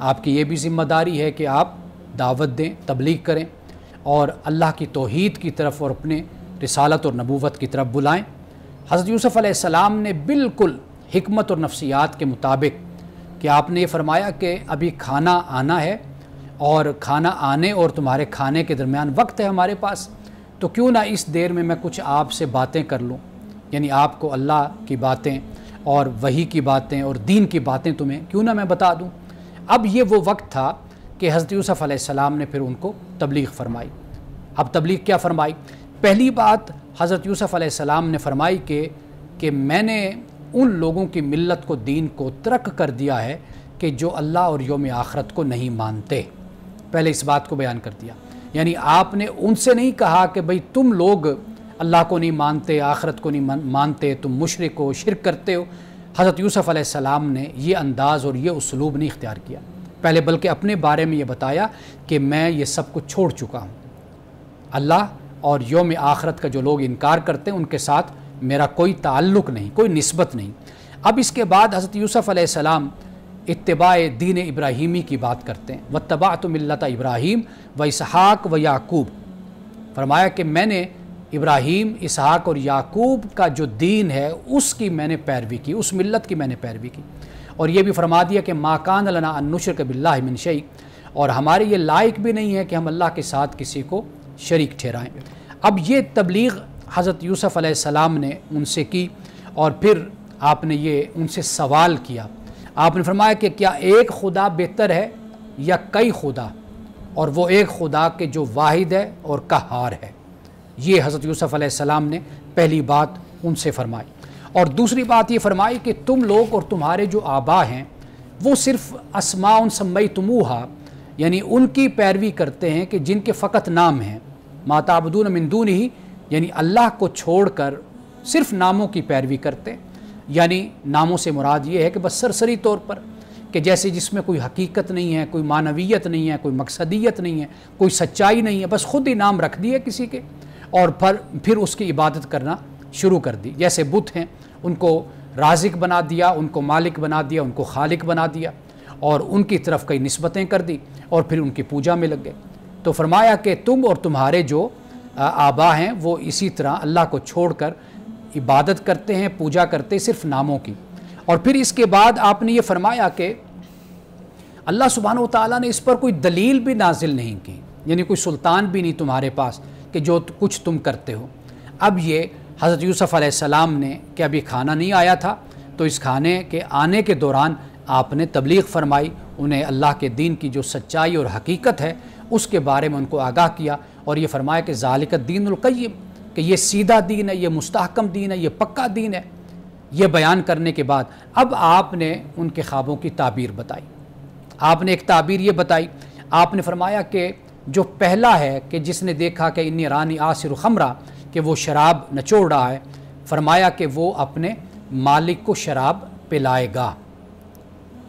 آپ کی یہ بھی ذمہ داری ہے کہ آپ دعوت دیں، تبلیغ کریں اور اللہ کی توحید کی طرف اور اپنے رسالت اور نبوت کی طرف بلائیں۔ حضرت یوسف علیہ السلام نے بالکل حکمت اور نفسیات کے مطابق کہ آپ نے یہ فرمایا کہ ابھی کھانا آنا ہے اور کھانا آنے اور تمہارے کھانے کے درمیان وقت ہے ہمارے پاس، تو کیوں نہ اس دیر میں میں کچھ آپ سے باتیں کر لوں، یعنی آپ کو اللہ کی باتیں اور وحی کی باتیں اور دین کی باتیں تمہیں کیوں نہ میں بتا دوں۔ اب یہ وہ وقت تھا کہ حضرت یوسف علیہ السلام نے پھر ان کو تبلیغ فرمائی۔ اب تبلیغ کیا فرمائی؟ پہلی بات حضرت یوسف علیہ السلام نے فرمائی کہ میں نے ان لوگوں کی ملت کو، دین کو ترک کر دیا ہے کہ جو اللہ اور یوم آخرت کو نہیں مانتے۔ پہلے اس بات کو بیان کر دیا، یعنی آپ نے ان سے نہیں کہا کہ بھئی تم لوگ اللہ کو نہیں مانتے، آخرت کو نہیں مانتے، تم مشرک ہو، شرک کرتے ہو۔ حضرت یوسف علیہ السلام نے یہ انداز اور یہ اسلوب نہیں اختیار کیا پہلے، بلکہ اپنے بارے میں یہ بتایا کہ میں یہ سب کچھ چھوڑ چکا ہوں، اللہ اور یوم آخرت کا جو لوگ انکار کرتے ہیں ان کے ساتھ میرا کوئی تعلق نہیں، کوئی نسبت نہیں۔ اب اس کے بعد حضرت یوسف علیہ السلام اتباع دین ابراہیمی کی بات کرتے ہیں، واتبعت ملت ابراہیم و اسحاق و یعقوب، فرمایا کہ میں نے ابراہیم، اسحاق اور یعقوب کا جو دین ہے اس کی میں نے پیروی کی، اس ملت کی میں نے پیروی کی، اور یہ بھی فرما دیا کہ ما کان لنا ان نشرک باللہ من شیء، اور ہمارے یہ لائق بھی نہیں ہے کہ ہم اللہ کے ساتھ کسی کو شریک ٹھہرائیں۔ اب یہ تبلیغ حضرت یوسف علیہ السلام نے ان سے کی، اور پھر آپ نے یہ ان سے سوال کیا۔ آپ نے فرمایا کہ کیا ایک خدا بہتر ہے یا کئی خدا، اور وہ ایک خدا کے جو واحد ہے اور قہار ہے۔ یہ حضرت یوسف علیہ السلام نے پہلی بات ان سے فرمائی، اور دوسری بات یہ فرمائی کہ تم لوگ اور تمہارے جو آبا ہیں وہ صرف اسماء سمیتموہا، یعنی ان کی پیروی کرتے ہیں کہ جن کے فقط نام ہیں، ما تعبدون من دونہ، یعنی اللہ کو چھوڑ کر صرف ناموں کی پیروی کرتے ہیں۔ یعنی ناموں سے مراد یہ ہے کہ بس سرسری طور پر، کہ جیسے جس میں کوئی حقیقت نہیں ہے، کوئی معنویت نہیں ہے، کوئی مقصدیت نہیں ہے، کوئی سچائی نہیں ہے، بس خود ہی نام رکھ دیے کسی کے اور پھر اس کی عبادت کرنا شروع کر دی۔ جیسے بت ہیں، ان کو رازق بنا دیا، ان کو مالک بنا دیا، ان کو خالق بنا دیا، اور ان کی طرف کئی نسبتیں کر دی اور پھر ان کی پوجا میں لگ گئے۔ تو فرمایا کہ تم اور تمہارے جو آبا ہیں وہ اسی طرح اللہ کو چھوڑ کر عبادت کرتے ہیں، پوجا کرتے ہیں صرف ناموں کی۔ اور پھر اس کے بعد آپ نے یہ فرمایا کہ اللہ سبحانہ و تعالیٰ نے اس پر کوئی دلیل بھی نازل نہیں کی، یعنی کوئی سلطان بھی نہیں تمہارے پاس کہ جو کچھ تم کرتے ہو۔ اب یہ حضرت یوسف علیہ السلام نے کہ ابھی کھانا نہیں آیا تھا، تو اس کھانے کے آنے کے دوران آپ نے تبلیغ فرمائی، انہیں اللہ کے دین کی جو سچائی اور حقیقت ہے اس کے بارے میں ان کو آگاہ کیا، اور یہ فرمایا کہ ذالک الدین القیم، کہ یہ سیدھا دین ہے، یہ مستحکم دین ہے، یہ پکا دین ہے۔ یہ بیان کرنے کے بعد اب آپ نے ان کے خوابوں کی تعبیر بتائی۔ آپ نے ایک تعبیر یہ بتائی، آپ نے فرمایا کہ جو پہلا ہے کہ جس نے دیکھا کہ انی رانی آصر خمرہ، کہ وہ شراب نچوڑ رہا ہے، فرمایا کہ وہ اپنے مالک کو شراب پلائے گا،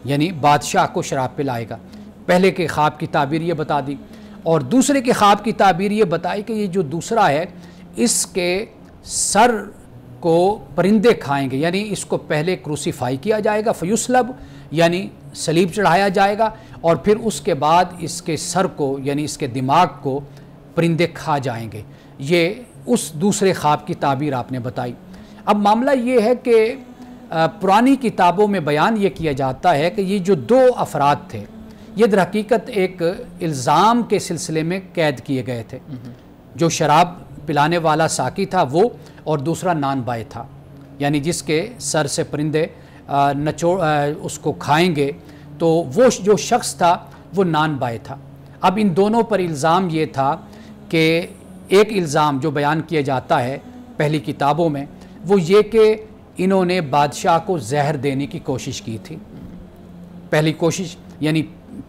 یعنی بادشاہ کو شراب پلائے گا۔ پہلے کے خواب کی تعبیر یہ بتا دی، اور دوسرے کے خواب کی تعبیر یہ بتائی کہ یہ جو دوسرا ہے اس کے سر کو پرندے کھائیں گے، یعنی اس کو پہلے کروسیفائی کیا جائے گا، فیسلب، یعنی صلیب چڑھایا جائے گا، اور پھر اس کے بعد اس کے سر کو یعنی اس کے دماغ کو پرندے کھا جائیں گے۔ یہ اس دوسرے خواب کی تعبیر آپ نے بتائی۔ اب معاملہ یہ ہے کہ پرانی کتابوں میں بیان یہ کیا جاتا ہے کہ یہ جو دو افراد تھے یہ در حقیقت ایک الزام کے سلسلے میں قید کیے گئے تھے۔ جو شراب پلانے والا ساقی تھا وہ، اور دوسرا نان بائے تھا، یعنی جس کے سر سے پرندے اس کو کھائیں گے، تو وہ جو شخص تھا وہ نان بائے تھا۔ اب ان دونوں پر الزام یہ تھا کہ ایک الزام جو بیان کیا جاتا ہے پہلی کتابوں میں وہ یہ کہ انہوں نے بادشاہ کو زہر دینے کی کوشش کی تھی، پہلی کوشش، یعنی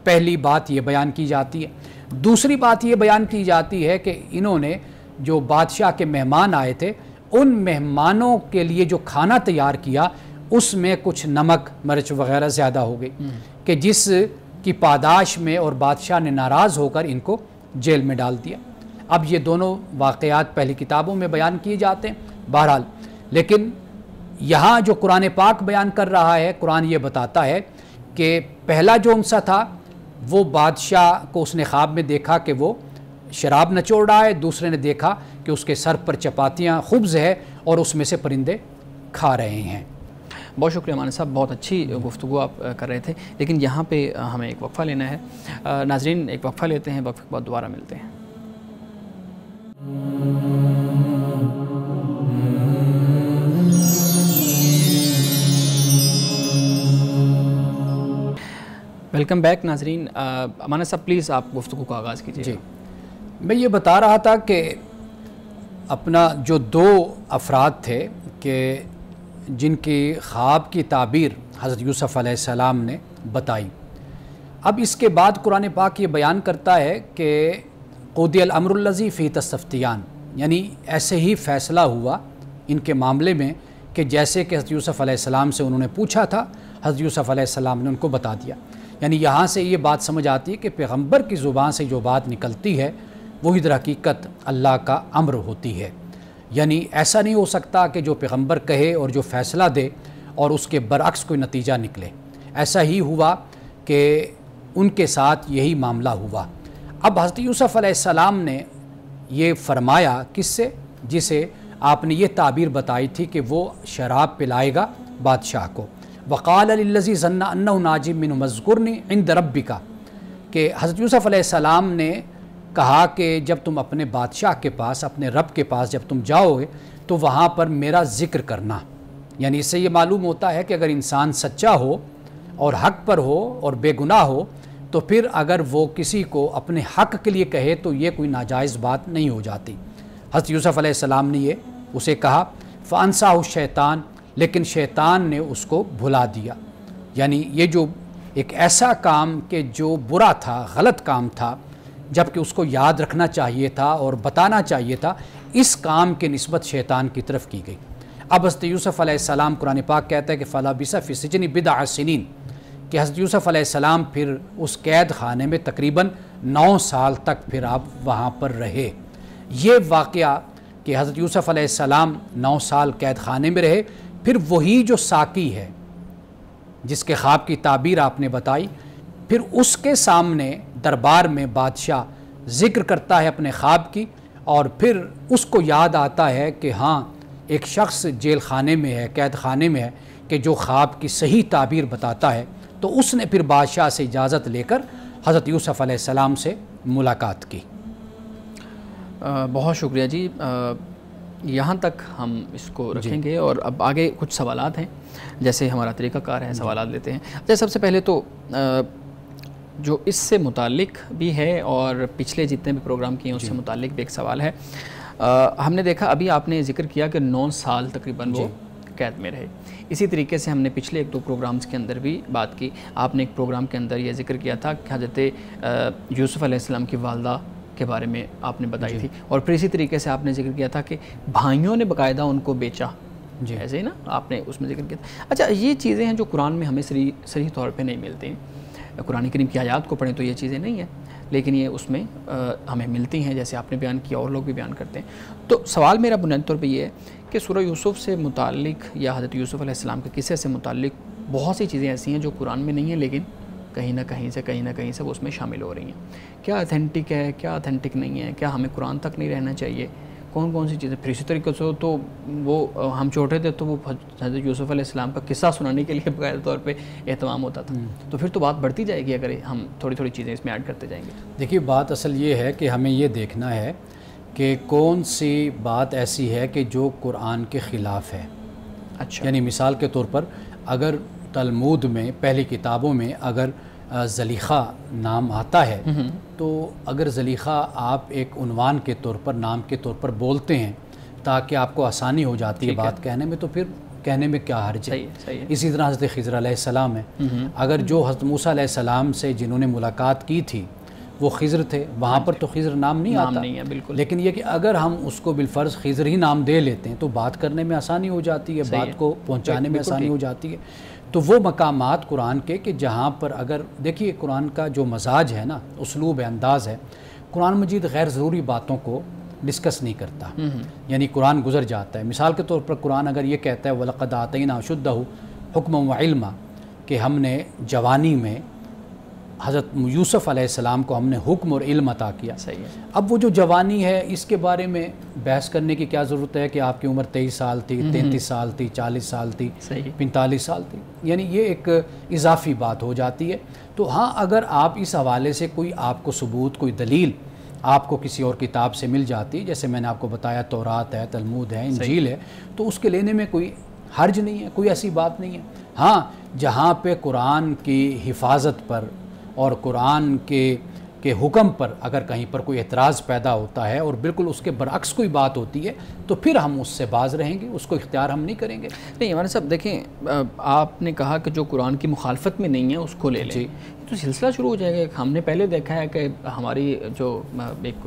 پہلی بات یہ بیان کی جاتی ہے۔ دوسری بات یہ بیان کی جاتی ہے کہ انہوں نے جو بادشاہ کے مہمان آئے تھے ان مہمانوں کے لیے جو کھانا تیار کیا اس میں کچھ نمک مرچ وغیرہ زیادہ ہو گئی، کہ جس کی پاداش میں اور بادشاہ نے ناراض ہو کر ان کو جیل میں ڈال دیا۔ اب یہ دونوں واقعات پہلی کتابوں میں بیان کیے جاتے ہیں بہرحال، لیکن یہاں جو قرآن پاک بیان کر رہا ہے، قرآن یہ بتاتا ہے کہ پہلا جو انسا تھا وہ بادشاہ کو اس نے خواب میں دیکھا کہ وہ شراب نچوڑ رہا ہے، دوسرے نے دیکھا کہ اس کے سر پر چپاتیاں خبز ہے اور اس میں سے پرندے کھا رہے ہیں۔ بہت شکریہ مانا صاحب، بہت اچھی گفتگو آپ کر رہے تھے، لیکن یہاں پہ ہمیں ایک وقفہ لینا ہے۔ ناظرین ایک وقفہ لیتے ہیں، وقفے کے بعد دوبارہ ملتے ہیں۔ ویلکم بیک ناظرین۔ مانا صاحب پلیز آپ گفتگو کا آغاز کیجیے۔ جی، میں یہ بتا رہا تھا کہ اپنا جو دو افراد تھے کہ جن کی خواب کی تعبیر حضرت یوسف علیہ السلام نے بتائی، اب اس کے بعد قرآن پاک یہ بیان کرتا ہے کہ قضی الامر الذی فیہ تستفتیان، یعنی ایسے ہی فیصلہ ہوا ان کے معاملے میں کہ جیسے کہ حضرت یوسف علیہ السلام سے انہوں نے پوچھا تھا، حضرت یوسف علیہ السلام نے ان کو بتا دیا۔ یعنی یہاں سے یہ بات سمجھ آتی ہے کہ پیغمبر کی زبان سے جو بات نکلتی ہے وہی در حقیقت اللہ کا امر ہوتی ہے۔ یعنی ایسا نہیں ہو سکتا کہ جو پیغمبر کہے اور جو فیصلہ دے اور اس کے برعکس کوئی نتیجہ نکلے۔ ایسا ہی ہوا کہ ان کے ساتھ یہی معاملہ ہوا۔ اب حضرت یوسف علیہ السلام نے یہ فرمایا کس سے؟ جسے آپ نے یہ تعبیر بتائی تھی کہ وہ شراب پلائے گا بادشاہ کو۔ وقال للذی ظن انہ ناج منہ اذکرنی عند ربک، کہ حضرت یوسف علیہ السلام نے کہا کہ جب تم اپنے بادشاہ کے پاس، اپنے رب کے پاس جب تم جاؤ گے تو وہاں پر میرا ذکر کرنا۔ یعنی اس سے یہ معلوم ہوتا ہے کہ اگر انسان سچا ہو اور حق پر ہو اور بے گناہ ہو تو پھر اگر وہ کسی کو اپنے حق کے لیے کہے تو یہ کوئی ناجائز بات نہیں ہو جاتی۔ حضرت یوسف علیہ السلام نے یہ اسے کہا، فانساہ الشیطان، لیکن شیطان نے اس کو بھلا دیا۔ یعنی یہ جو ایک ایسا کام کہ جو برا تھا، غلط کام تھا، جبکہ اس کو یاد رکھنا چاہیے تھا اور بتانا چاہیے تھا، اس کام کے نسبت شیطان کی طرف کی گئی۔ اب حضرت یوسف علیہ السلام، قرآن پاک کہتا ہے کہ فَلَبِثَ فِي السِّجْنِ بِضْعَ سِنِينَ، کہ حضرت یوسف علیہ السلام پھر اس قید خانے میں تقریباً 9 سال تک پھر آپ وہاں پر رہے۔ یہ واقعہ کہ حضرت یوسف علیہ السلام 9 سال قید خانے میں رہے، پھر وہی جو ساقی ہے جس کے خواب کی تعبیر آپ نے بتائی، پھر اس کے سامنے دربار میں بادشاہ ذکر کرتا ہے اپنے خواب کی، اور پھر اس کو یاد آتا ہے کہ ہاں ایک شخص جیل خانے میں ہے، قید خانے میں ہے، کہ جو خواب کی صحیح تعبیر بتاتا ہے، تو اس نے پھر بادشاہ سے اجازت لے کر حضرت یوسف علیہ السلام سے ملاقات کی۔ بہت شکریہ جی، یہاں تک ہم اس کو رکھیں گے، اور اب آگے کچھ سوالات ہیں جیسے ہمارا طریقہ کار ہے، سوالات لیتے ہیں۔ اچھا، سب سے پہلے تو جو اس سے متعلق بھی ہے اور پچھلے جتنے بھی پروگرام کیے ہیں اس سے متعلق بھی ایک سوال ہے۔ ہم نے دیکھا، ابھی آپ نے ذکر کیا کہ 9 سال تقریباً وہ قید میں رہے، اسی طریقے سے ہم نے پچھلے 1-2 پروگرامز کے اندر بھی بات کی۔ آپ نے ایک پروگرام کے اندر یہ ذکر کیا تھا کہ حضرت یوسف علیہ السلام کی والدہ کے بارے میں آپ نے بتائی تھی، اور پھر اسی طریقے سے آپ نے ذکر کیا تھا کہ بھائیوں نے باقاعدہ ان کو بیچا، ایسے ہی نا آپ نے اس میں ذکر کیا تھا۔ اچھا، یہ چیزیں ہیں جو قرآن میں ہمیں صریح طور پہ نہیں ملتی ہیں، قرآن کریم کی آیات کو پڑھیں تو یہ چیزیں نہیں ہیں، لیکن یہ اس میں ہمیں ملتی ہیں، جیسے آپ نے بیان کیا اور لوگ بھی بیان کرتے ہیں۔ تو سوال میرا بنیادی طور پہ یہ ہے کہ سورہ یوسف سے متعلق یا حضرت یوسف علیہ السلام کے قصے سے متعلق بہت سی چیزیں ایسی ہیں جو قرآن میں نہیں ہیں، لیکن کہیں نہ کہیں سے وہ اس میں شامل ہو رہی ہیں۔ کیا اتھینٹک ہے، کیا اتھینٹک نہیں ہے، کیا ہمیں قرآن تک نہیں رہنا چاہیے، کون سی چیزیں؟ پھر اسی طریقے سے تو وہ ہم چھوٹے تھے تو وہ حضرت یوسف علیہ السلام کا قصہ سنانے کے لیے باقاعدہ طور پہ اہتمام ہوتا تھا، تو پھر تو بات بڑھتی جائے گی اگر ہم تھوڑی چیزیں اس میں ایڈ کرتے جائیں گے۔ دیکھیے، بات اصل یہ ہے کہ ہمیں یہ دیکھنا ہے کہ کون سی بات ایسی ہے کہ جو قرآن کے خلاف ہے۔ اچھا، یعنی مثال کے طور پر اگر تلمود میں پہلی کتابوں میں اگر زلیخا نام آتا ہے تو اگر زلیخا آپ ایک عنوان کے طور پر، نام کے طور پر بولتے ہیں تاکہ آپ کو آسانی ہو جاتی ہے بات کہنے میں، تو پھر کہنے میں کیا حرج ہے۔ اسی طرح حضرت خضر علیہ السلام ہے، اگر جو حضرت موسیٰ علیہ السلام سے جنہوں نے ملاقات کی تھی وہ خضر تھے، وہاں پر تو خضر نام نہیں آتا، لیکن یہ کہ اگر ہم اس کو بالفرض خضر ہی نام دے لیتے ہیں تو بات کرنے میں آسانی ہو جاتی ہے، بات کو پہنچانے میں آسانی ہو جاتی ہے۔ تو وہ مقامات قرآن کے کہ جہاں پر اگر دیکھیے قرآن کا جو مزاج ہے نا، اسلوب انداز ہے، قرآن مجید غیر ضروری باتوں کو ڈسکس نہیں کرتا، یعنی قرآن گزر جاتا ہے۔ مثال کے طور پر قرآن اگر یہ کہتا ہے وَلَقَدْ آتَيْنَا أَشُدَّهُ حُكْمًا وَعِلْمًا، کہ ہم نے جوانی میں حضرت یوسف علیہ السلام کو ہم نے حکم اور علم عطا کیا. صحیح ہے. اب وہ جو جوانی ہے اس کے بارے میں بحث کرنے کی کیا ضرورت ہے کہ آپ کی عمر 23 سال تھی, 33 سال تھی, 40 سال تھی, 45 سال تھی, یعنی یہ ایک اضافی بات ہو جاتی ہے. تو ہاں اگر آپ اس حوالے سے کوئی آپ کو ثبوت, کوئی دلیل آپ کو کسی اور کتاب سے مل جاتی, جیسے میں نے آپ کو بتایا تورات ہے, تلمود ہے, انجیل ہے, تو اس کے لینے میں کوئی حرج نہیں ہے, کوئی ایسی بات نہیں ہے. ہاں جہاں پہ قرآن کی حفاظت پر اور قرآن کے حکم پر اگر کہیں پر کوئی اعتراض پیدا ہوتا ہے اور بالکل اس کے برعکس کوئی بات ہوتی ہے تو پھر ہم اس سے باز رہیں گے, اس کو اختیار ہم نہیں کریں گے. نہیں ہمارے صاحب دیکھیں, آپ نے کہا کہ جو قرآن کی مخالفت میں نہیں ہے اس کو لے لیں, تو سلسلہ شروع ہو جائے گا. ہم نے پہلے دیکھا ہے کہ ہماری جو ایک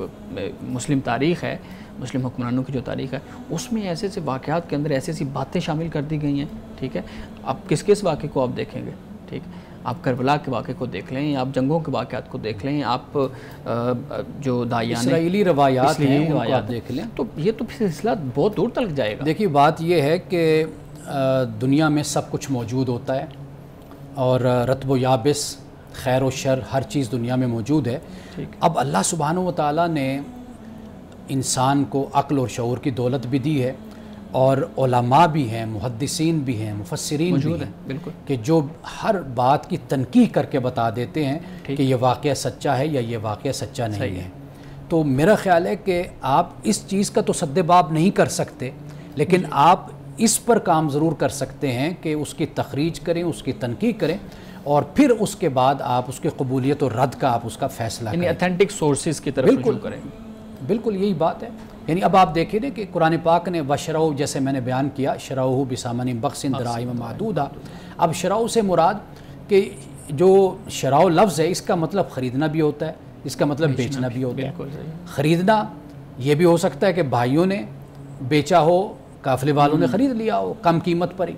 مسلم تاریخ ہے, مسلم حکمرانوں کی جو تاریخ ہے, اس میں ایسے ایسے واقعات کے اندر ایسی ایسی باتیں شامل کر دی گئی ہیں. ٹھیک ہے, آپ کس کس واقعے کو آپ دیکھیں گے, ٹھیک, آپ کربلا کے واقعے کو دیکھ لیں, آپ جنگوں کے واقعات کو دیکھ لیں, آپ جو دایان اسرائیلی روایات ہیں ان کو آپ دیکھ لیں, تو یہ تو سلسلہ بہت دور تک جائے گا. دیکھیے بات یہ ہے کہ دنیا میں سب کچھ موجود ہوتا ہے اور رطب و یابس, خیر و شر, ہر چیز دنیا میں موجود ہے. اب اللہ سبحانہ و تعالیٰ نے انسان کو عقل اور شعور کی دولت بھی دی ہے اور علماء بھی ہیں, محدثین بھی ہیں, مفسرین بھی ہیں, بالکل, کہ جو ہر بات کی تنقیح کر کے بتا دیتے ہیں کہ یہ واقعہ سچا ہے یا یہ واقعہ سچا نہیں ہے. تو میرا خیال ہے کہ آپ اس چیز کا تو سد باب نہیں کر سکتے, لیکن آپ اس پر کام ضرور کر سکتے ہیں کہ اس کی تخریج کریں, اس کی تنقیح کریں اور پھر اس کے بعد آپ اس کی قبولیت اور رد کا آپ اس کا فیصلہ کریں, یعنی اتھینٹک سورسز کی طرف رجوع کریں. بالکل یہی بات ہے. یعنی اب آپ دیکھیں کہ قرآن پاک نے وشرعوا, جیسے میں نے بیان کیا, شرعوہ بثمن بخس دراہم معدودہ. اب شرعو سے مراد کہ جو شرعو لفظ ہے اس کا مطلب خریدنا بھی ہوتا ہے, اس کا مطلب بیچنا بھی ہوتا ہے. خریدنا یہ بھی ہو سکتا ہے کہ بھائیوں نے بیچا ہو, قافلے والوں نے خرید لیا ہو کم قیمت پر ہی.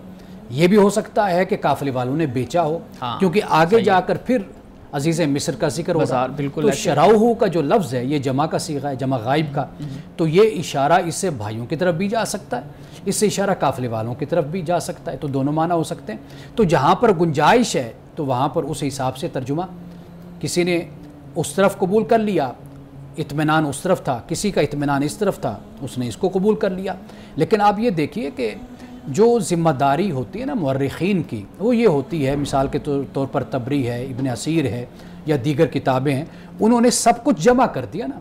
یہ بھی ہو سکتا ہے کہ قافلے والوں نے بیچا ہو, کیونکہ آگے جا کر پھر عزیز مصر کا ذکر ہوگا. تو شرعوہ کا جو لفظ ہے یہ جمع کا صیغہ ہے, جمع غائب کا, تو یہ اشارہ اس سے بھائیوں کی طرف بھی جا سکتا ہے, اس سے اشارہ قافلے والوں کی طرف بھی جا سکتا ہے, تو دونوں معنی ہو سکتے ہیں. تو جہاں پر گنجائش ہے تو وہاں پر اس حساب سے ترجمہ, کسی نے اس طرف قبول کر لیا, اطمینان اس طرف تھا, کسی کا اطمینان اس طرف تھا, اس نے اس کو قبول کر لیا. لیکن آپ یہ دیکھیے کہ جو ذمہ داری ہوتی ہے نا مورخین کی, وہ یہ ہوتی ہے, مثال کے طور پر طبری ہے, ابن اسیر ہے یا دیگر کتابیں ہیں, انہوں نے سب کچھ جمع کر دیا نا.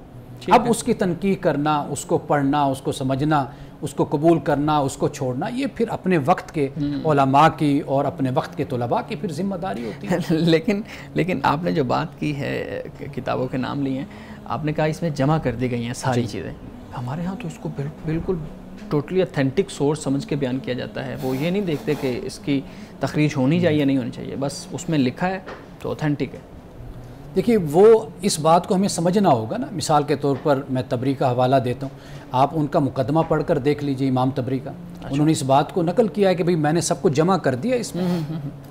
اب اس کی تنقیح کرنا, اس کو پڑھنا, اس کو سمجھنا, اس کو قبول کرنا, اس کو چھوڑنا, یہ پھر اپنے وقت کے علماء کی اور اپنے وقت کے طلباء کی پھر ذمہ داری ہوتی ہے. لیکن آپ نے جو بات کی ہے, کتابوں کے نام لیے ہیں, آپ نے کہا اس میں جمع کر دی گئی ہیں ساری چیزیں. ہمارے ہاں تو اس کو بالکل ٹوٹلی اتھینٹک سورس سمجھ کے بیان کیا جاتا ہے. وہ یہ نہیں دیکھتے کہ اس کی تخریج ہونی چاہیے یا نہیں ہونی چاہیے, بس اس میں لکھا ہے تو اتھینٹک ہے. دیکھیے وہ اس بات کو ہمیں سمجھنا ہوگا نا. مثال کے طور پر میں طبری کا حوالہ دیتا ہوں, آپ ان کا مقدمہ پڑھ کر دیکھ لیجئے, امام طبری کا. انہوں نے اس بات کو نقل کیا ہے کہ بھئی میں نے سب کچھ جمع کر دیا اس میں,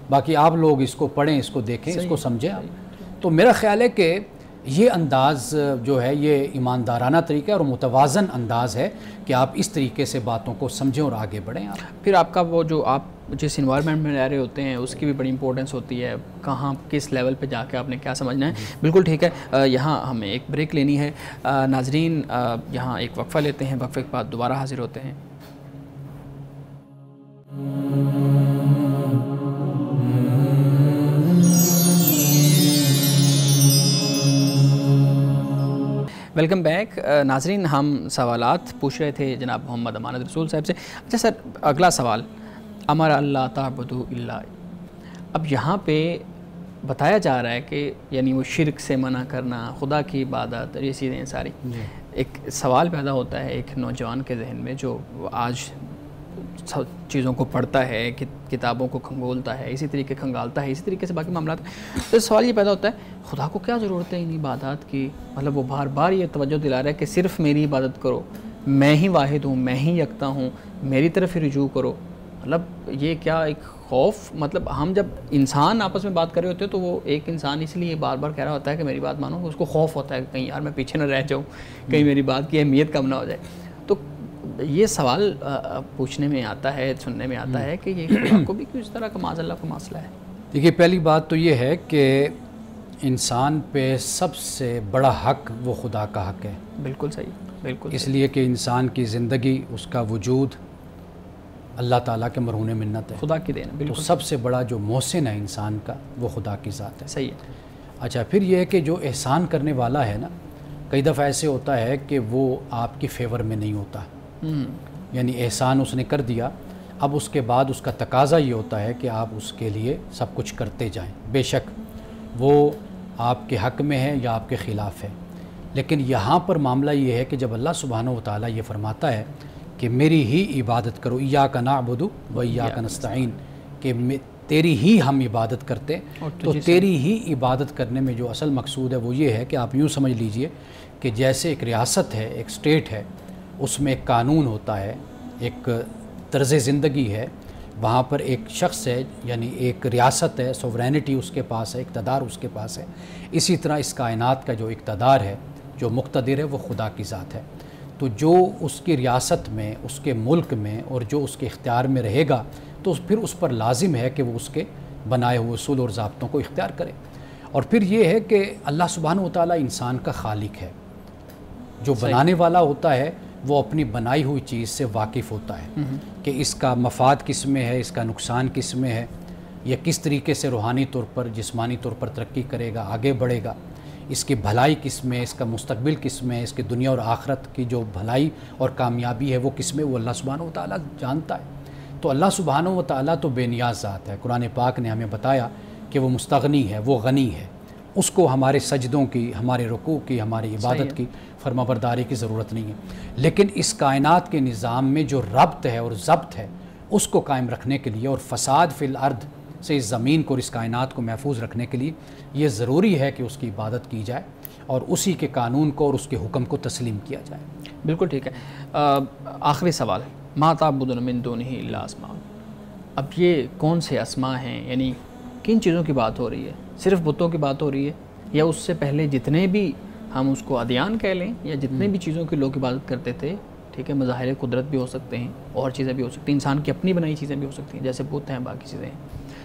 باقی آپ لوگ اس کو پڑھیں, اس کو دیکھیں, اس کو سمجھیں آپ. تو میرا خیال ہے کہ یہ انداز جو ہے یہ ایماندارانہ طریقہ اور متوازن انداز ہے کہ آپ اس طریقے سے باتوں کو سمجھیں اور آگے بڑھیں. آپ پھر آپ کا وہ جو آپ جس انوائرمنٹ میں رہ رہے ہوتے ہیں اس کی بھی بڑی امپورٹنس ہوتی ہے, کہاں کس لیول پہ جا کے آپ نے کیا سمجھنا ہے. بالکل ٹھیک ہے, یہاں ہمیں ایک بریک لینی ہے. ناظرین یہاں ایک وقفہ لیتے ہیں, وقفے کے بعد دوبارہ حاضر ہوتے ہیں. Welcome back. ناظرین ہم سوالات پوچھ رہے تھے جناب محمد امانت رسول صاحب سے. اچھا سر, اگلا سوال, امر اللہ تعبدوا الا. اب یہاں پہ بتایا جا رہا ہے کہ یعنی وہ شرک سے منع کرنا, خدا کی عبادت, یہ چیزیں ساری. ایک سوال پیدا ہوتا ہے ایک نوجوان کے ذہن میں جو آج چیزوں کو پڑھتا ہے, کتابوں کو کھنگولتا ہے, اسی طریقے کھنگالتا ہے, اسی طریقے سے باقی معاملات. تو سوال یہ پیدا ہوتا ہے خدا کو کیا ضرورت ہے ان عبادات کی. مطلب وہ بار بار یہ توجہ دلا رہا ہے کہ صرف میری عبادت کرو, میں ہی واحد ہوں, میں ہی یکتا ہوں, میری طرف ہی رجوع کرو. مطلب یہ کیا ایک خوف, مطلب ہم جب انسان آپس میں بات کر رہے ہوتے ہیں تو وہ ایک انسان اس لیے بار بار کہہ رہا ہوتا ہے کہ میری بات مانو, اس کو خوف ہوتا ہے کہ کہیں یار میں پیچھے نہ رہ جاؤں, کہیں میری بات کی اہمیت کم نہ ہو جائے. تو یہ سوال پوچھنے میں آتا ہے, سننے میں آتا ہے کہ یہ خدا کو بھی کس طرح کا معاذ اللہ کا مسئلہ ہے. دیکھیے پہلی بات تو یہ ہے کہ انسان پہ سب سے بڑا حق وہ خدا کا حق ہے. بالکل صحیح، بالکل. اس لیے کہ انسان کی زندگی، اس کا وجود اللہ تعالیٰ کے مرہون منت ہے، خدا کی دین ہے. تو بالکل سب سے بڑا جو محسن ہے انسان کا وہ خدا کی ذات ہے. صحیح ہے. اچھا، پھر یہ ہے کہ جو احسان کرنے والا ہے نا، کئی دفعہ ایسے ہوتا ہے کہ وہ آپ کی فیور میں نہیں ہوتا. یعنی احسان اس نے کر دیا، اب اس کے بعد اس کا تقاضا یہ ہوتا ہے کہ آپ اس کے لیے سب کچھ کرتے جائیں، بے شک وہ آپ کے حق میں ہے یا آپ کے خلاف ہے. لیکن یہاں پر معاملہ یہ ہے کہ جب اللہ سبحانہ و تعالیٰ یہ فرماتا ہے کہ میری ہی عبادت کرو، ایاک نعبد و ایاک نستعین، کہ تیری ہی ہم عبادت کرتے، تو تیری ہی عبادت کرنے میں جو اصل مقصود ہے وہ یہ ہے کہ آپ یوں سمجھ لیجئے کہ جیسے ایک ریاست ہے، ایک اسٹیٹ ہے، اس میں ایک قانون ہوتا ہے، ایک طرز زندگی ہے، وہاں پر ایک شخص ہے، یعنی ایک ریاست ہے، سوورینٹی اس کے پاس ہے، اقتدار اس کے پاس ہے. اسی طرح اس کائنات کا جو اقتدار ہے، جو مقتدر ہے، وہ خدا کی ذات ہے. تو جو اس کی ریاست میں، اس کے ملک میں اور جو اس کے اختیار میں رہے گا، تو پھر اس پر لازم ہے کہ وہ اس کے بنائے ہوئے اصول اور ضابطوں کو اختیار کرے. اور پھر یہ ہے کہ اللہ سبحانہ و تعالیٰ انسان کا خالق ہے، جو بنانے والا ہوتا ہے وہ اپنی بنائی ہوئی چیز سے واقف ہوتا ہے کہ اس کا مفاد کس میں ہے، اس کا نقصان کس میں ہے، یا کس طریقے سے روحانی طور پر، جسمانی طور پر ترقی کرے گا، آگے بڑھے گا، اس کی بھلائی کس میں ہے، اس کا مستقبل کس میں ہے، اس کی دنیا اور آخرت کی جو بھلائی اور کامیابی ہے وہ کس میں، وہ اللہ سبحانہ و تعالیٰ جانتا ہے. تو اللہ سبحانہ و تعالیٰ تو بے نیاز ذات ہے. قرآن پاک نے ہمیں بتایا کہ وہ مستغنی ہے، وہ غنی ہے، اس کو ہمارے سجدوں کی، ہمارے رکوع کی، ہماری عبادت کی، فرمانبرداری کی ضرورت نہیں ہے. لیکن اس کائنات کے نظام میں جو ربط ہے اور ضبط ہے، اس کو قائم رکھنے کے لیے اور فساد فی الارض سے اس زمین کو اور اس کائنات کو محفوظ رکھنے کے لیے یہ ضروری ہے کہ اس کی عبادت کی جائے اور اسی کے قانون کو اور اس کے حکم کو تسلیم کیا جائے. بالکل ٹھیک ہے. آخری سوال، ما تعبدون من دونہ الا اسماء. اب یہ کون سے اسماء ہیں؟ یعنی کن چیزوں کی بات ہو رہی ہے؟ صرف بتوں کی بات ہو رہی ہے، یا اس سے پہلے جتنے بھی ہم اس کو ادیان کہہ لیں، یا جتنے بھی چیزوں کی لوگ عبادت کرتے تھے، ٹھیک ہے، مظاہر قدرت بھی ہو سکتے ہیں، اور چیزیں بھی ہو سکتی ہیں، انسان کی اپنی بنائی چیزیں بھی ہو سکتی ہیں جیسے بت ہیں، باقی چیزیں ہیں.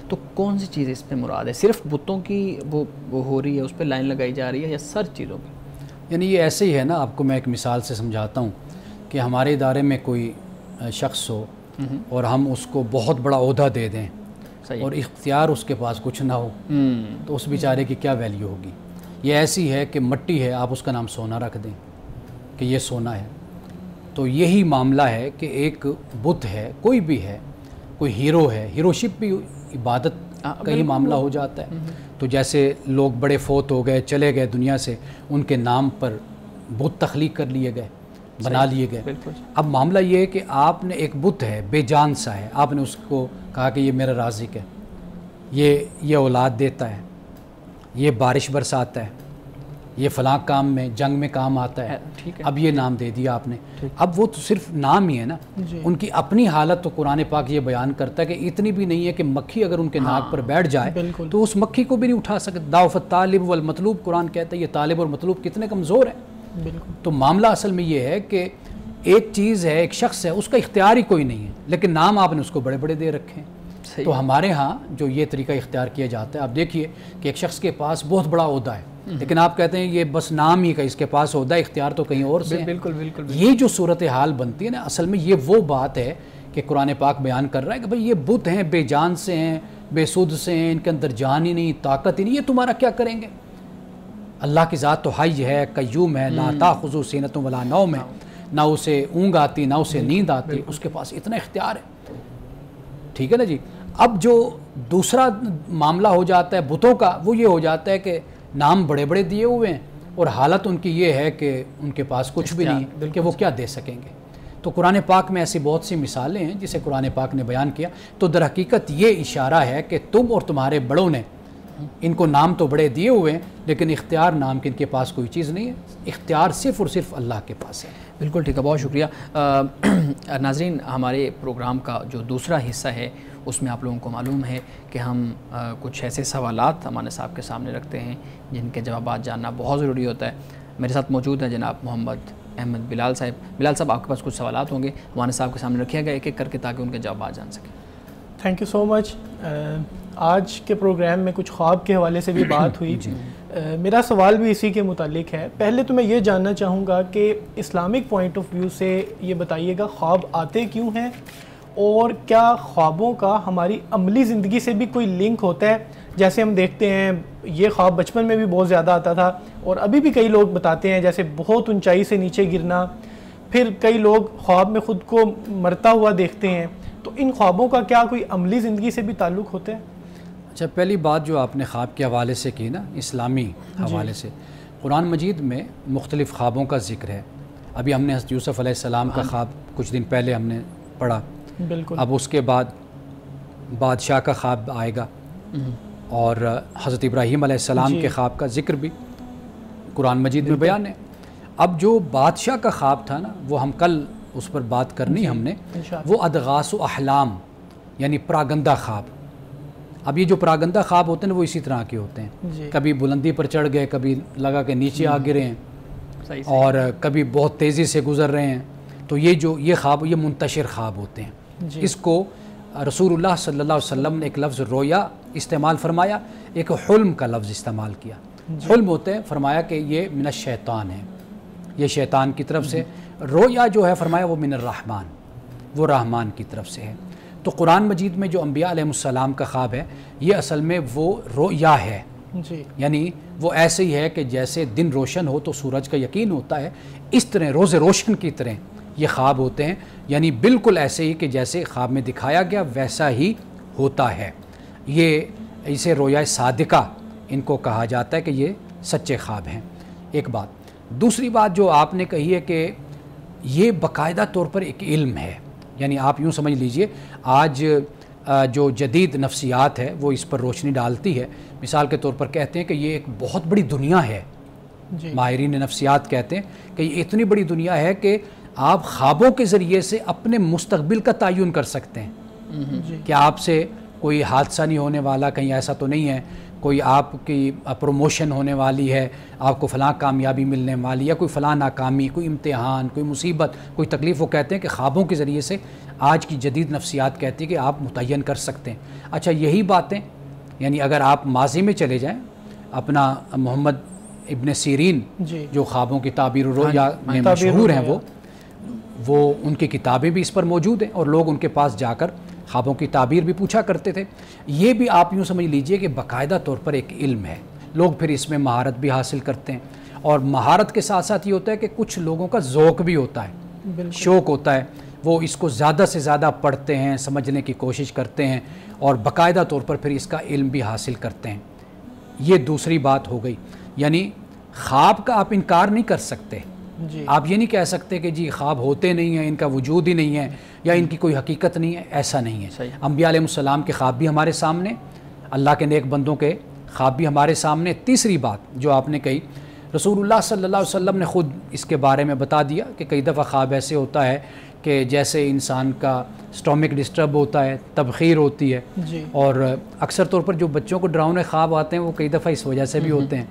تو کون سی چیز اس پہ مراد ہے؟ صرف بتوں کی وہ ہو رہی ہے، اس پہ لائن لگائی جا رہی ہے، یا سر چیزوں پہ؟ یعنی یہ ایسے ہی ہے نا، آپ کو میں ایک مثال سے سمجھاتا ہوں کہ ہمارے ادارے میں کوئی شخص ہو اور ہم اس کو بہت بڑا عہدہ دے دیں اور اختیار اس کے پاس کچھ نہ ہو، تو اس بیچارے کی کیا ویلیو ہوگی. یہ ایسی ہے کہ مٹی ہے، آپ اس کا نام سونا رکھ دیں کہ یہ سونا ہے. تو یہی معاملہ ہے کہ ایک بت ہے، کوئی بھی ہے، کوئی ہیرو ہے، ہیروشپ بھی عبادت کا ہی معاملہ ہو جاتا ہے. تو جیسے لوگ بڑے فوت ہو گئے، چلے گئے دنیا سے، ان کے نام پر بت تخلیق کر لیے گئے، بنا لیے گئے. اب معاملہ یہ ہے کہ آپ نے ایک بت ہے، بے جان سا ہے، آپ نے اس کو کہا کہ یہ میرا رازق ہے، یہ اولاد دیتا ہے، یہ بارش برساتا ہے، یہ فلاں کام میں، جنگ میں کام آتا ہے. اب یہ نام دے دیا آپ نے. اب وہ تو صرف نام ہی ہے نا، ان کی اپنی حالت تو قرآن پاک یہ بیان کرتا ہے کہ اتنی بھی نہیں ہے کہ مکھی اگر ان کے ناک پر بیٹھ جائے تو اس مکھی کو بھی نہیں اٹھا سکتے. ضعف الطالب والمطلوب، قرآن کہتا ہے یہ طالب اور مطلوب کتنے کمزور ہیں. تو معاملہ اصل میں یہ ہے کہ ایک چیز ہے، ایک شخص ہے، اس کا اختیار ہی کوئی نہیں ہے، لیکن نام آپ نے اس کو بڑے بڑے دے رکھے ہیں. تو ہمارے ہاں جو یہ طریقہ اختیار کیا جاتا ہے، آپ دیکھیے کہ ایک شخص کے پاس بہت بڑا عہدہ ہے، لیکن آپ کہتے ہیں یہ بس نام ہی کا اس کے پاس عہدہ، اختیار تو کہیں اور سے ہے. یہ جو صورتحال بنتی ہے نا، اصل میں یہ وہ بات ہے کہ قرآن پاک بیان کر رہا ہے کہ بھئی یہ بت ہیں، بے جان سے ہیں، بے سود سے ہیں، ان کے اندر جان ہی نہیں، طاقت ہی نہیں، یہ تمہارا کیا کریں گے؟ اللہ کی ذات تو حی ہے، قیوم ہے، لا تاخذہ سینۃ ولا نوم ہے، نہ اسے اونگ آتی نہ اسے نیند آتی، اس کے پاس اتنا اختیار ہے. ٹھیک ہے نا جی. اب جو دوسرا معاملہ ہو جاتا ہے بتوں کا، وہ یہ ہو جاتا ہے کہ نام بڑے بڑے دیے ہوئے ہیں اور حالت ان کی یہ ہے کہ ان کے پاس کچھ بھی نہیں کہ وہ کیا دے سکیں گے. تو قرآن پاک میں ایسی بہت سی مثالیں ہیں جسے قرآن پاک نے بیان کیا. تو در حقیقت یہ اشارہ ہے کہ تم اور تمہارے بڑوں نے ان کو نام تو بڑے دیے ہوئے ہیں، لیکن اختیار نام کے ان کے پاس کوئی چیز نہیں ہے. اختیار صرف اور صرف اللہ کے پاس ہے. بالکل ٹھیک ہے، بہت شکریہ. ناظرین، ہمارے پروگرام کا جو دوسرا حصہ ہے اس میں آپ لوگوں کو معلوم ہے کہ ہم کچھ ایسے سوالات امانت صاحب کے سامنے رکھتے ہیں جن کے جوابات جاننا بہت ضروری ہوتا ہے. میرے ساتھ موجود ہیں جناب محمد احمد بلال صاحب. بلال صاحب، آپ کے پاس کچھ سوالات ہوں گے، امانت صاحب کے سامنے رکھیے گا ایک ایک کر کے تاکہ ان کے جوابات جان سکیں. تھینک یو سو مچ. آج کے پروگرام میں کچھ خواب کے حوالے سے بھی بات ہوئی. میرا سوال بھی اسی کے متعلق ہے. پہلے تو میں یہ جاننا چاہوں گا کہ اسلامک پوائنٹ آف ویو سے یہ بتائیے گا خواب آتے کیوں ہیں, اور کیا خوابوں کا ہماری عملی زندگی سے بھی کوئی لنک ہوتا ہے؟ جیسے ہم دیکھتے ہیں یہ خواب بچپن میں بھی بہت زیادہ آتا تھا, اور ابھی بھی کئی لوگ بتاتے ہیں جیسے بہت اونچائی سے نیچے گرنا, پھر کئی لوگ خواب میں خود کو مرتا ہوا دیکھتے ہیں. تو ان خوابوں کا کیا کوئی عملی زندگی سے بھی تعلق ہوتا ہے؟ اچھا, پہلی بات جو آپ نے خواب کے حوالے سے کی نا, اسلامی حوالے سے, قرآن مجید میں مختلف خوابوں کا ذکر ہے. ابھی ہم نے حضرت یوسف علیہ السلام کا خواب کچھ دن پہلے ہم نے پڑھا, بالکل. اب اس کے بعد بادشاہ کا خواب آئے گا, اور حضرت ابراہیم علیہ السلام کے خواب کا ذکر بھی قرآن مجید میں بیان ہے. اب جو بادشاہ کا خواب تھا نا, وہ ہم کل اس پر بات کرنی ہم نے, وہ ادغاث و احلام یعنی پراگندہ خواب. اب یہ جو پراگندہ خواب ہوتے ہیں وہ اسی طرح کے ہوتے ہیں, کبھی بلندی پر چڑھ گئے, کبھی لگا کہ نیچے آ گرے ہیں, اور کبھی بہت تیزی سے گزر رہے ہیں. تو یہ خواب یہ منتشر خواب ہوتے ہیں. اس کو رسول اللہ صلی اللہ علیہ وسلم نے ایک لفظ رویا استعمال فرمایا, ایک حلم کا لفظ استعمال کیا. حلم ہوتے ہیں, فرمایا کہ یہ من الشیطان ہے, یہ شیطان کی طرف سے. رویا جو ہے فرمایا وہ من الرحمن, وہ رحمان کی طرف سے ہے. تو قرآن مجید میں جو انبیاء علیہ السلام کا خواب ہے یہ اصل میں وہ رویا ہے, یعنی وہ ایسے ہی ہے کہ جیسے دن روشن ہو تو سورج کا یقین ہوتا ہے, اس طرح روز روشن کی طرح یہ خواب ہوتے ہیں. یعنی بالکل ایسے ہی کہ جیسے خواب میں دکھایا گیا ویسا ہی ہوتا ہے. یہ اسے رویا صادقہ ان کو کہا جاتا ہے کہ یہ سچے خواب ہیں. ایک بات. دوسری بات جو آپ نے کہی ہے کہ یہ باقاعدہ طور پر ایک علم ہے, یعنی آپ یوں سمجھ لیجئے آج جو جدید نفسیات ہے وہ اس پر روشنی ڈالتی ہے. مثال کے طور پر کہتے ہیں کہ یہ ایک بہت بڑی دنیا ہے, ماہرین نفسیات کہتے ہیں کہ یہ اتنی بڑی دنیا ہے کہ آپ خوابوں کے ذریعے سے اپنے مستقبل کا تعین کر سکتے ہیں کہ آپ سے کوئی حادثہ نہیں ہونے والا, کہیں ایسا تو نہیں ہے, کوئی آپ کی پروموشن ہونے والی ہے, آپ کو فلاں کامیابی ملنے والی, یا کوئی فلاں ناکامی, کوئی امتحان, کوئی مصیبت, کوئی تکلیف. وہ کہتے ہیں کہ خوابوں کے ذریعے سے آج کی جدید نفسیات کہتی ہے کہ آپ متعین کر سکتے ہیں. اچھا, یہی باتیں یعنی اگر آپ ماضی میں چلے جائیں, اپنا محمد ابن سیرین جو خوابوں کی تعبیر الرؤیا میں مشہور ہیں, وہ ان کی کتابیں بھی اس پر موجود ہیں, اور لوگ ان کے پاس جا کر خوابوں کی تعبیر بھی پوچھا کرتے تھے. یہ بھی آپ یوں سمجھ لیجئے کہ باقاعدہ طور پر ایک علم ہے. لوگ پھر اس میں مہارت بھی حاصل کرتے ہیں, اور مہارت کے ساتھ ساتھ یہ ہوتا ہے کہ کچھ لوگوں کا ذوق بھی ہوتا ہے, شوق ہوتا ہے, وہ اس کو زیادہ سے زیادہ پڑھتے ہیں, سمجھنے کی کوشش کرتے ہیں, اور باقاعدہ طور پر پھر اس کا علم بھی حاصل کرتے ہیں. یہ دوسری بات ہو گئی. یعنی خواب کا آپ انکار نہیں کر سکتے. آپ یہ نہیں کہہ سکتے کہ جی خواب ہوتے نہیں ہیں, ان کا وجود ہی نہیں ہے, یا ان کی کوئی حقیقت نہیں ہے. ایسا نہیں ہے. انبیاء علیہ السلام کے خواب بھی ہمارے سامنے, اللہ کے نیک بندوں کے خواب بھی ہمارے سامنے. تیسری بات جو آپ نے کہی, رسول اللہ صلی اللہ علیہ وسلم نے خود اس کے بارے میں بتا دیا کہ کئی دفعہ خواب ایسے ہوتا ہے کہ جیسے انسان کا سٹومک ڈسٹرب ہوتا ہے, تبخیر ہوتی ہے, اور اکثر طور پر جو بچوں کو ڈراؤنے خواب آتے ہیں وہ کئی دفعہ اس وجہ سے بھی ہوتے ہیں.